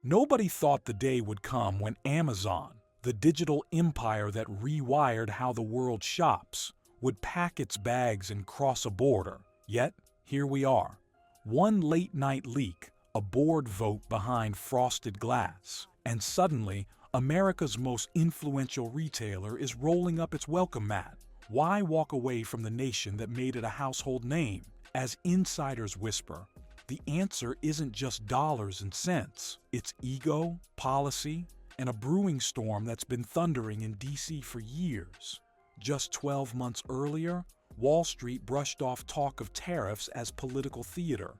Nobody thought the day would come when Amazon, the digital empire that rewired how the world shops, would pack its bags and cross a border. Yet, here we are. One late-night leak, a board vote behind frosted glass, and suddenly, America's most influential retailer is rolling up its welcome mat. Why walk away from the nation that made it a household name? As insiders whisper, the answer isn't just dollars and cents. It's ego, policy, and a brewing storm that's been thundering in D.C. for years. Just 12 months earlier, Wall Street brushed off talk of tariffs as political theater.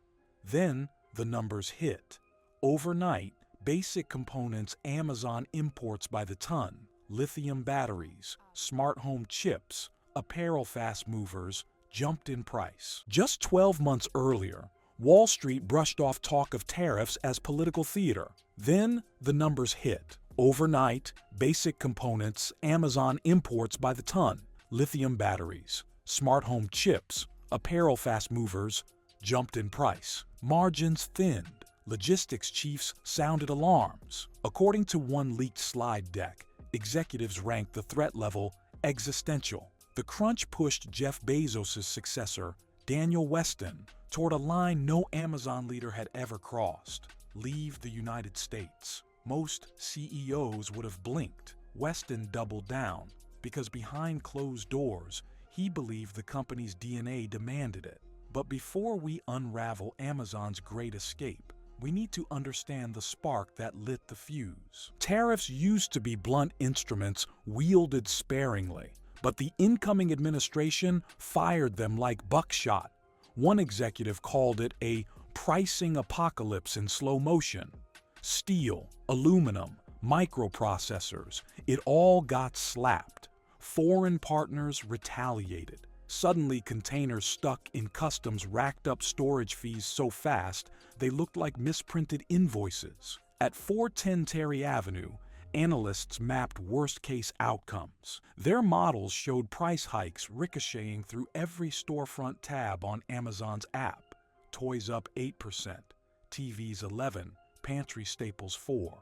Then, the numbers hit. Overnight, basic components Amazon imports by the ton, lithium batteries, smart home chips, apparel fast movers, jumped in price. Just 12 months earlier, Wall Street brushed off talk of tariffs as political theater. Then, the numbers hit. Overnight, basic components Amazon imports by the ton, lithium batteries, smart home chips, apparel fast movers, jumped in price. Margins thinned. Logistics chiefs sounded alarms. According to one leaked slide deck, executives ranked the threat level existential. The crunch pushed Jeff Bezos' successor, Daniel Weston, toward a line no Amazon leader had ever crossed: leave the United States. Most CEOs would have blinked. Weston doubled down, because behind closed doors, he believed the company's DNA demanded it. But before we unravel Amazon's great escape, we need to understand the spark that lit the fuse. Tariffs used to be blunt instruments wielded sparingly, but the incoming administration fired them like buckshot. One executive called it a pricing apocalypse in slow motion. Steel, aluminum, microprocessors, it all got slapped. Foreign partners retaliated. Suddenly, containers stuck in customs racked up storage fees so fast they looked like misprinted invoices. At 410 Terry Avenue, analysts mapped worst-case outcomes. Their models showed price hikes ricocheting through every storefront tab on Amazon's app. Toys up 8%, TVs 11%, pantry staples 4%.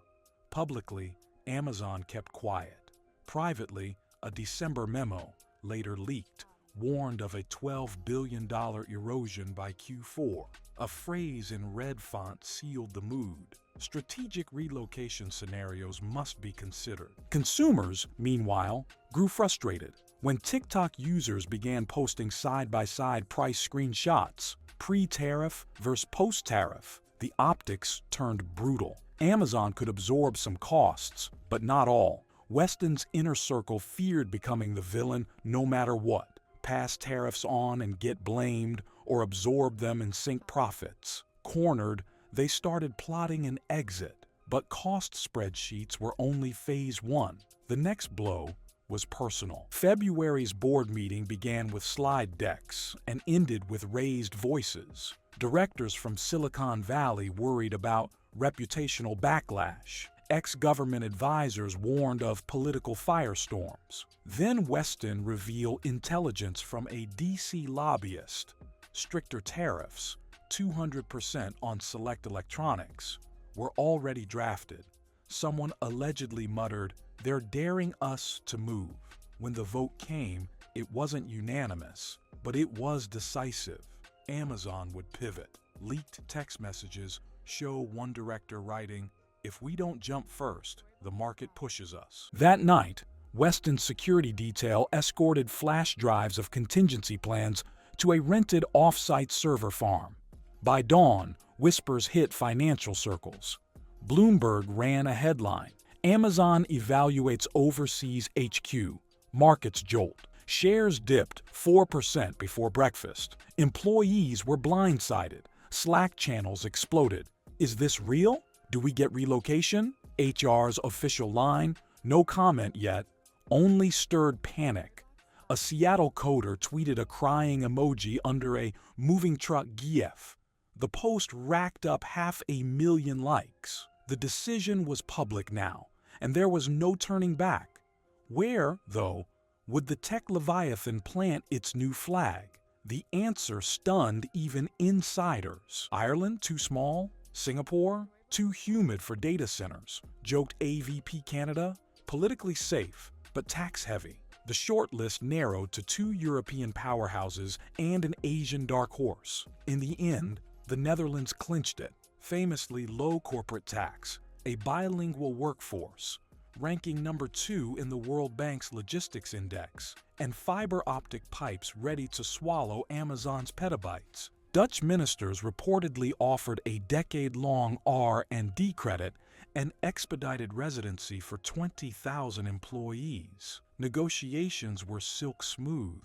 Publicly, Amazon kept quiet. Privately, a December memo, later leaked, warned of a $12 billion erosion by Q4. A phrase in red font sealed the mood. Strategic relocation scenarios must be considered. Consumers, meanwhile, grew frustrated when TikTok users began posting side-by-side price screenshots, pre-tariff versus post-tariff. The optics turned brutal. Amazon could absorb some costs, but not all. Weston's inner circle feared becoming the villain no matter what. Pass tariffs on and get blamed, or absorb them and sink profits. Cornered, they started plotting an exit, but cost spreadsheets were only phase one. The next blow was personal. February's board meeting began with slide decks and ended with raised voices. Directors from Silicon Valley worried about reputational backlash. Ex-government advisors warned of political firestorms. Then Weston revealed intelligence from a D.C. lobbyist. Stricter tariffs, 200% on select electronics, were already drafted. Someone allegedly muttered, "They're daring us to move." When the vote came, it wasn't unanimous, but it was decisive. Amazon would pivot. Leaked text messages show one director writing, "If we don't jump first, the market pushes us." That night, Weston's security detail escorted flash drives of contingency plans to a rented off-site server farm. By dawn, whispers hit financial circles. Bloomberg ran a headline: Amazon evaluates overseas HQ. Markets jolt. Shares dipped 4% before breakfast. Employees were blindsided. Slack channels exploded. Is this real? Do we get relocation? HR's official line: no comment yet, only stirred panic. A Seattle coder tweeted a crying emoji under a moving truck gif. The post racked up 500,000 likes. The decision was public now, and there was no turning back. Where, though, would the tech leviathan plant its new flag? The answer stunned even insiders. Ireland, too small? Singapore? Too humid for data centers, joked AVP Canada. Politically safe, but tax-heavy. The shortlist narrowed to 2 European powerhouses and an Asian dark horse. In the end, the Netherlands clinched it. Famously low corporate tax, a bilingual workforce, ranking number 2 in the World Bank's Logistics Index, and fiber optic pipes ready to swallow Amazon's petabytes. Dutch ministers reportedly offered a decade-long R&D credit and expedited residency for 20,000 employees. Negotiations were silk smooth.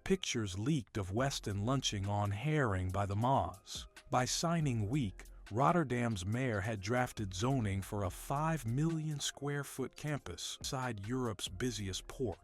Pictures leaked of Weston lunching on herring by the Maas. By signing week, Rotterdam's mayor had drafted zoning for a 5 million square foot campus inside Europe's busiest port.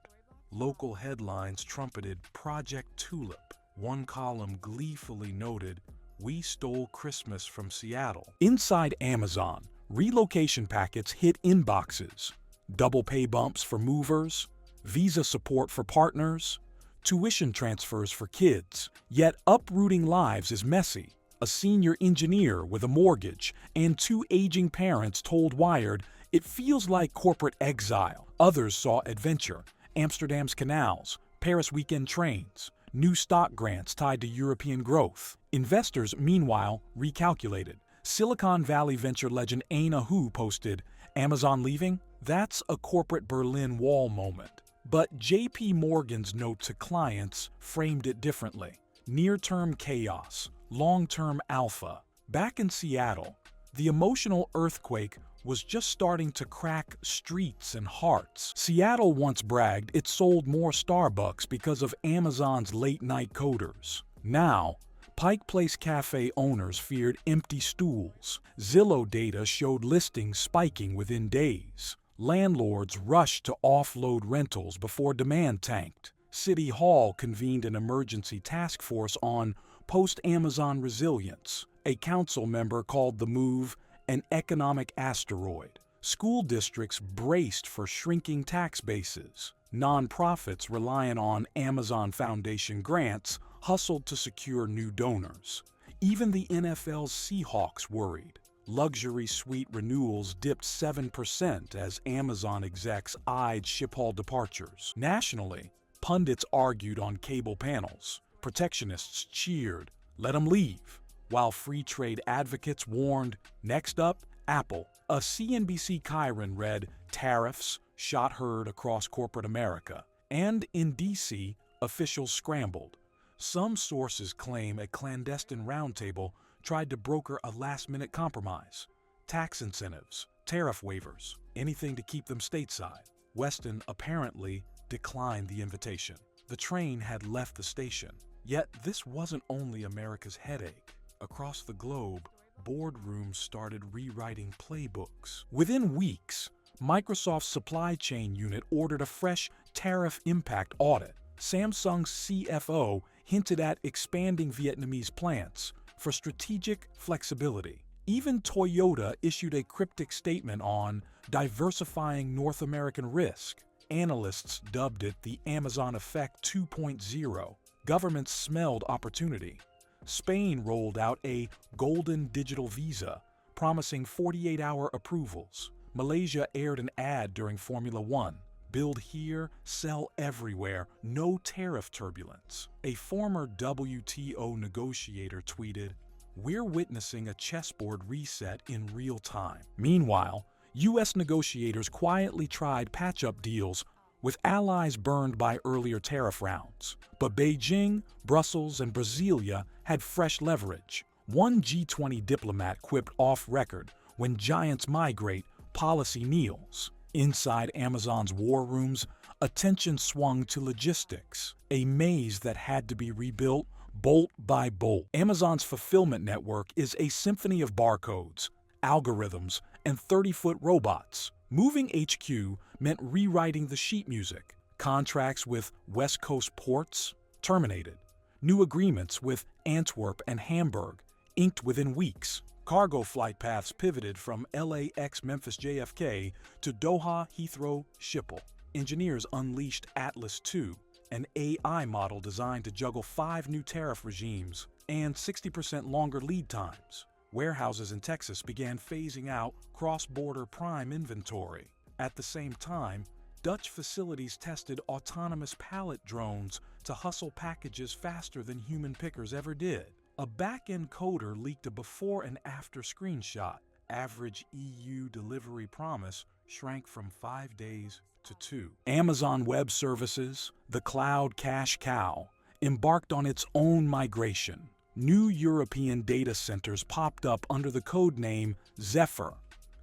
Local headlines trumpeted Project Tulip. One column gleefully noted, "We stole Christmas from Seattle." Inside Amazon, relocation packets hit inboxes. Double pay bumps for movers, visa support for partners, tuition transfers for kids. Yet uprooting lives is messy. A senior engineer with a mortgage and 2 aging parents told Wired it feels like corporate exile. Others saw adventure, Amsterdam's canals, Paris weekend trains, new stock grants tied to European growth. Investors, meanwhile, recalculated. Silicon Valley venture legend Anna Hu posted, "Amazon leaving? That's a corporate Berlin Wall moment." But JP Morgan's note to clients framed it differently. Near-term chaos, long-term alpha. Back in Seattle, the emotional earthquake was just starting to crack streets and hearts. Seattle once bragged it sold more Starbucks because of Amazon's late-night coders. Now, Pike Place Cafe owners feared empty stools. Zillow data showed listings spiking within days. Landlords rushed to offload rentals before demand tanked. City Hall convened an emergency task force on post-Amazon resilience. A council member called the move an economic asteroid. School districts braced for shrinking tax bases. Nonprofits reliant on Amazon Foundation grants hustled to secure new donors. Even the NFL's Seahawks worried. Luxury suite renewals dipped 7% as Amazon execs eyed Schiphol departures. Nationally, pundits argued on cable panels. Protectionists cheered, "Let them leave," while free trade advocates warned, "Next up, Apple." A CNBC Chiron read, "Tariffs, shot heard across corporate America." And in D.C., officials scrambled. Some sources claim a clandestine roundtable tried to broker a last-minute compromise. Tax incentives, tariff waivers, anything to keep them stateside. Weston apparently declined the invitation. The train had left the station. Yet this wasn't only America's headache. Across the globe, boardrooms started rewriting playbooks. Within weeks, Microsoft's supply chain unit ordered a fresh tariff impact audit. Samsung's CFO hinted at expanding Vietnamese plants for strategic flexibility. Even Toyota issued a cryptic statement on diversifying North American risk. Analysts dubbed it the Amazon Effect 2.0. Governments smelled opportunity. Spain rolled out a golden digital visa, promising 48-hour approvals. Malaysia aired an ad during Formula One. Build here, sell everywhere, no tariff turbulence. A former WTO negotiator tweeted, "We're witnessing a chessboard reset in real time." Meanwhile, U.S. negotiators quietly tried patch-up deals with allies burned by earlier tariff rounds. But Beijing, Brussels, and Brasilia had fresh leverage. One G20 diplomat quipped off-record, "When giants migrate, policy kneels." Inside Amazon's war rooms, attention swung to logistics, a maze that had to be rebuilt bolt by bolt. Amazon's fulfillment network is a symphony of barcodes, algorithms, and 30-foot robots. Moving HQ meant rewriting the sheet music. Contracts with West Coast ports terminated. New agreements with Antwerp and Hamburg inked within weeks. Cargo flight paths pivoted from LAX Memphis JFK to Doha Heathrow Schiphol. Engineers unleashed Atlas II, an AI model designed to juggle 5 new tariff regimes and 60% longer lead times. Warehouses in Texas began phasing out cross-border prime inventory. At the same time, Dutch facilities tested autonomous pallet drones to hustle packages faster than human pickers ever did. A back-end coder leaked a before and after screenshot. Average EU delivery promise shrank from 5 days to 2. Amazon Web Services, the cloud cash cow, embarked on its own migration. New European data centers popped up under the codename Zephyr.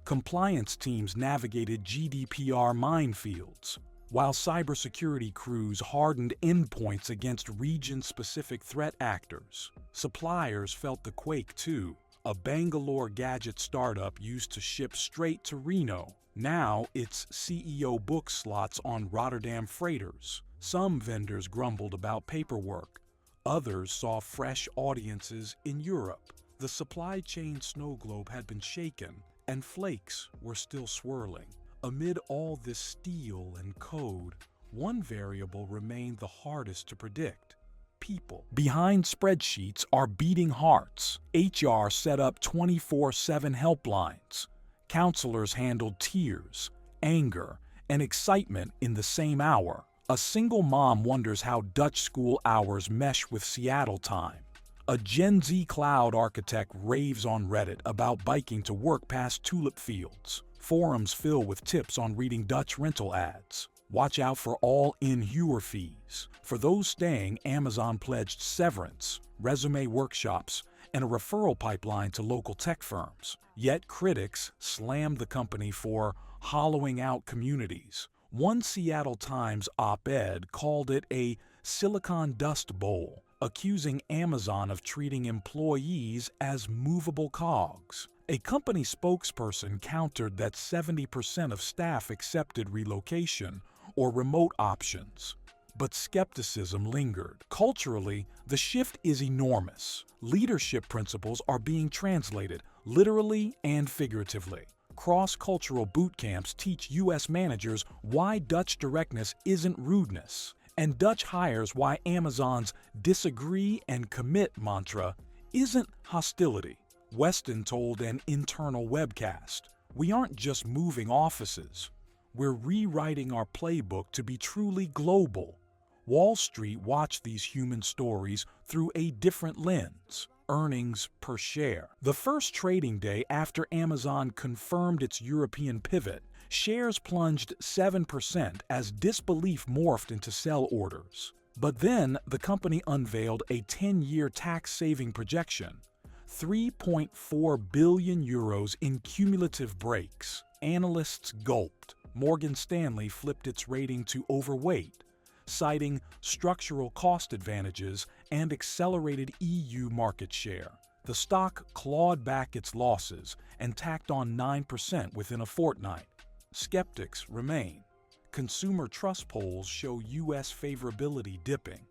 Compliance teams navigated GDPR minefields, while cybersecurity crews hardened endpoints against region-specific threat actors. Suppliers felt the quake too. A Bangalore gadget startup used to ship straight to Reno. Now its CEO books slots on Rotterdam freighters. Some vendors grumbled about paperwork. Others saw fresh audiences in Europe. The supply chain snow globe had been shaken, and flakes were still swirling. Amid all this steel and code, one variable remained the hardest to predict: people. Behind spreadsheets are beating hearts. HR set up 24/7 helplines. Counselors handled tears, anger, and excitement in the same hour. A single mom wonders how Dutch school hours mesh with Seattle time. A Gen Z cloud architect raves on Reddit about biking to work past tulip fields. Forums fill with tips on reading Dutch rental ads. Watch out for all-in Heuer fees. For those staying, Amazon pledged severance, resume workshops, and a referral pipeline to local tech firms. Yet critics slammed the company for hollowing out communities. One Seattle Times op-ed called it a Silicon Dust Bowl, accusing Amazon of treating employees as movable cogs. A company spokesperson countered that 70% of staff accepted relocation or remote options. But skepticism lingered. Culturally, the shift is enormous. Leadership principles are being translated, literally and figuratively. Cross-cultural boot camps teach U.S. managers why Dutch directness isn't rudeness, and Dutch hires why Amazon's disagree and commit mantra isn't hostility. Weston told an internal webcast, "We aren't just moving offices. We're rewriting our playbook to be truly global." Wall Street watched these human stories through a different lens. Earnings per share. The first trading day after Amazon confirmed its European pivot, shares plunged 7% as disbelief morphed into sell orders. But then the company unveiled a 10-year tax-saving projection: 3.4 billion euros in cumulative breaks. Analysts gulped. Morgan Stanley flipped its rating to overweight, citing structural cost advantages and accelerated EU market share. The stock clawed back its losses and tacked on 9% within a fortnight. Skeptics remain. Consumer trust polls show U.S. favorability dipping.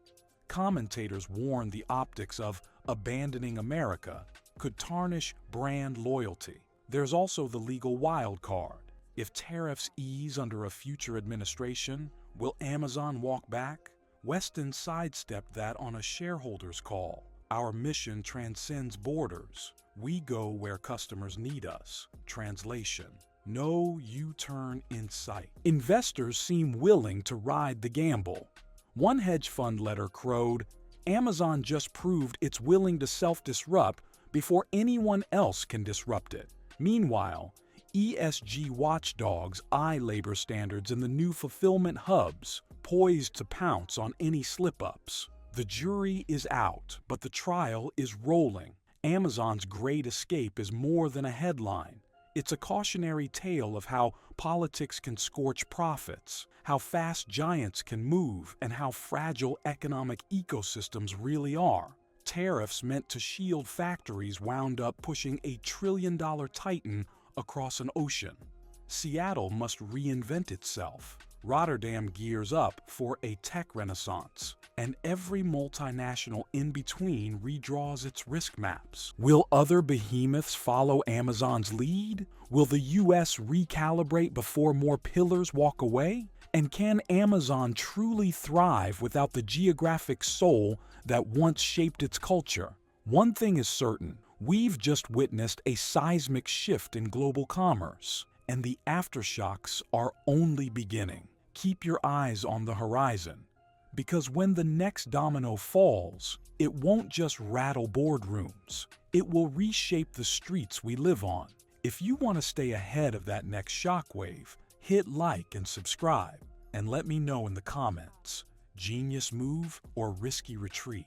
Commentators warn the optics of abandoning America could tarnish brand loyalty. There's also the legal wild card. If tariffs ease under a future administration, will Amazon walk back? Weston sidestepped that on a shareholders call. "Our mission transcends borders. We go where customers need us." Translation: no U-turn in sight. Investors seem willing to ride the gamble. One hedge fund letter crowed, "Amazon just proved it's willing to self-disrupt before anyone else can disrupt it." Meanwhile, ESG watchdogs eye labor standards in the new fulfillment hubs, poised to pounce on any slip-ups. The jury is out, but the trial is rolling. Amazon's great escape is more than a headline. It's a cautionary tale of how politics can scorch profits, how fast giants can move, and how fragile economic ecosystems really are. Tariffs meant to shield factories wound up pushing a trillion-dollar titan across an ocean. Seattle must reinvent itself. Rotterdam gears up for a tech renaissance, and every multinational in between redraws its risk maps. Will other behemoths follow Amazon's lead? Will the U.S. recalibrate before more pillars walk away? And can Amazon truly thrive without the geographic soul that once shaped its culture? One thing is certain: We've just witnessed a seismic shift in global commerce, and the aftershocks are only beginning. Keep your eyes on the horizon, because when the next domino falls, it won't just rattle boardrooms. It will reshape the streets we live on. If you want to stay ahead of that next shockwave, hit like and subscribe, and let me know in the comments, genius move or risky retreat?